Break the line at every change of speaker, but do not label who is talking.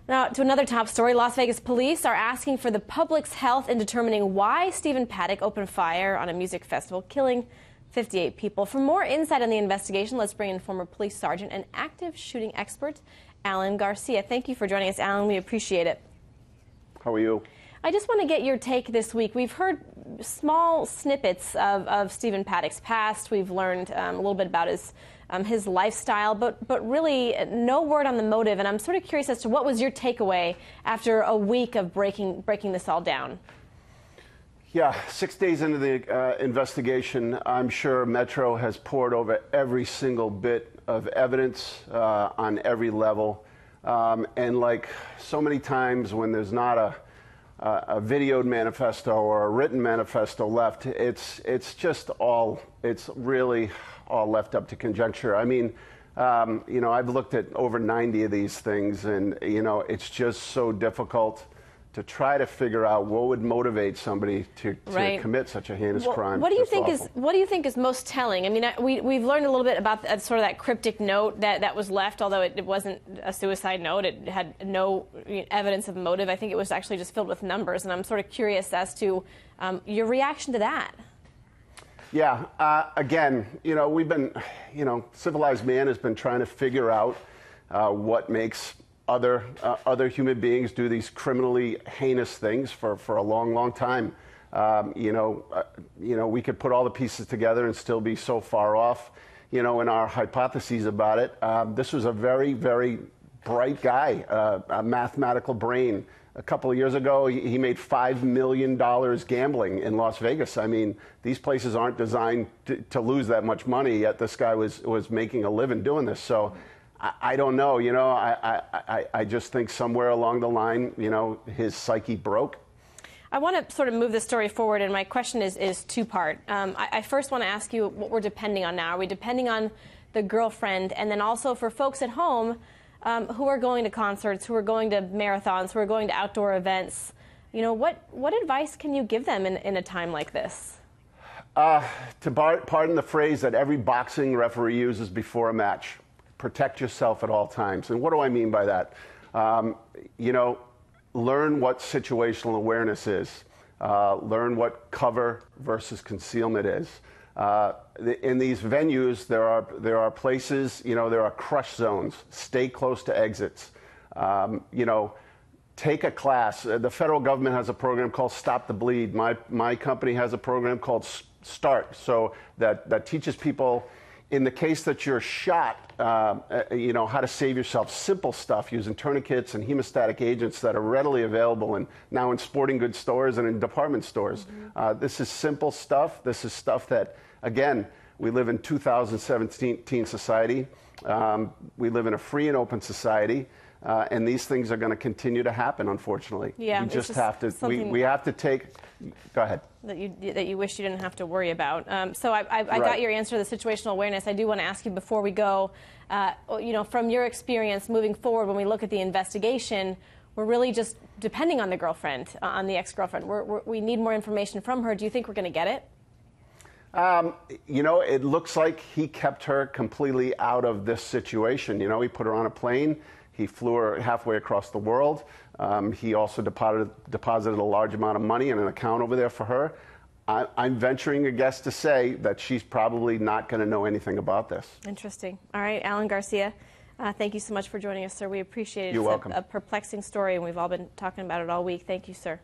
Now, to another top story, Las Vegas police are asking for the public's help in determining why Stephen Paddock opened fire on a music festival, killing 58 people. For more insight on the investigation, let's bring in former police sergeant and active shooting expert, Alan Garcia. Thank you for joining us, Alan. We appreciate it.
How are you?
I just want to get your take this week. We've heard small snippets of Stephen Paddock's past. We've learned a little bit about his lifestyle, but really no word on the motive. And I'm sort of curious as to what was your takeaway after a week of breaking this all down?
Yeah, 6 days into the investigation, I'm sure Metro has pored over every single bit of evidence on every level. And like so many times when there's not a videoed manifesto or a written manifesto left, it's really all left up to conjecture. I mean, I've looked at over 90 of these things, and it's just so difficult to try to figure out what would motivate somebody to commit such a heinous crime.
What do you think is most telling? I mean, we've learned a little bit about sort of that cryptic note that was left, although it wasn't a suicide note. It had no evidence of motive. I think it was actually just filled with numbers, and I'm sort of curious as to your reaction to that.
Yeah, again, we've been, civilized man has been trying to figure out what makes other human beings do these criminally heinous things for a long, long time. We could put all the pieces together and still be so far off, in our hypotheses about it. This was a very, very bright guy, a mathematical brain. A couple of years ago, he made $5 million gambling in Las Vegas. I mean, these places aren't designed to lose that much money, yet this guy was making a living doing this. So I don't know, I just think somewhere along the line, his psyche broke.
I want to sort of move this story forward, and my question is two-part. I first want to ask you what we're depending on now. Are we depending on the girlfriend? And then also for folks at home who are going to concerts, who are going to marathons, who are going to outdoor events, what advice can you give them in a time like this?
Pardon the phrase that every boxing referee uses before a match. Protect yourself at all times. And what do I mean by that? Learn what situational awareness is. Learn what cover versus concealment is. In these venues, there are places, there are crush zones. Stay close to exits. Take a class. The federal government has a program called Stop the Bleed. My company has a program called START, so that teaches people, in the case that you're shot, how to save yourself. Simple stuff using tourniquets and hemostatic agents that are readily available now in sporting goods stores and in department stores. Mm-hmm. This is simple stuff. This is stuff that, again, we live in 2017 society. We live in a free and open society. And these things are going to continue to happen, unfortunately.
Yeah,
we just have to. We have to take. Go ahead.
That you wish you didn't have to worry about. So I got your answer to the situational awareness. I do want to ask you before we go. From your experience moving forward, when we look at the investigation, we're really just depending on the girlfriend, on the ex-girlfriend. We need more information from her. Do you think we're going to get it?
It looks like he kept her completely out of this situation. He put her on a plane. He flew her halfway across the world. He also deposited a large amount of money in an account over there for her. I'm venturing a guess to say that she's probably not going to know anything about this.
Interesting. All right, Alan Garcia, thank you so much for joining us, sir. We appreciate it.
You're welcome.
A perplexing story, and we've all been talking about it all week. Thank you, sir.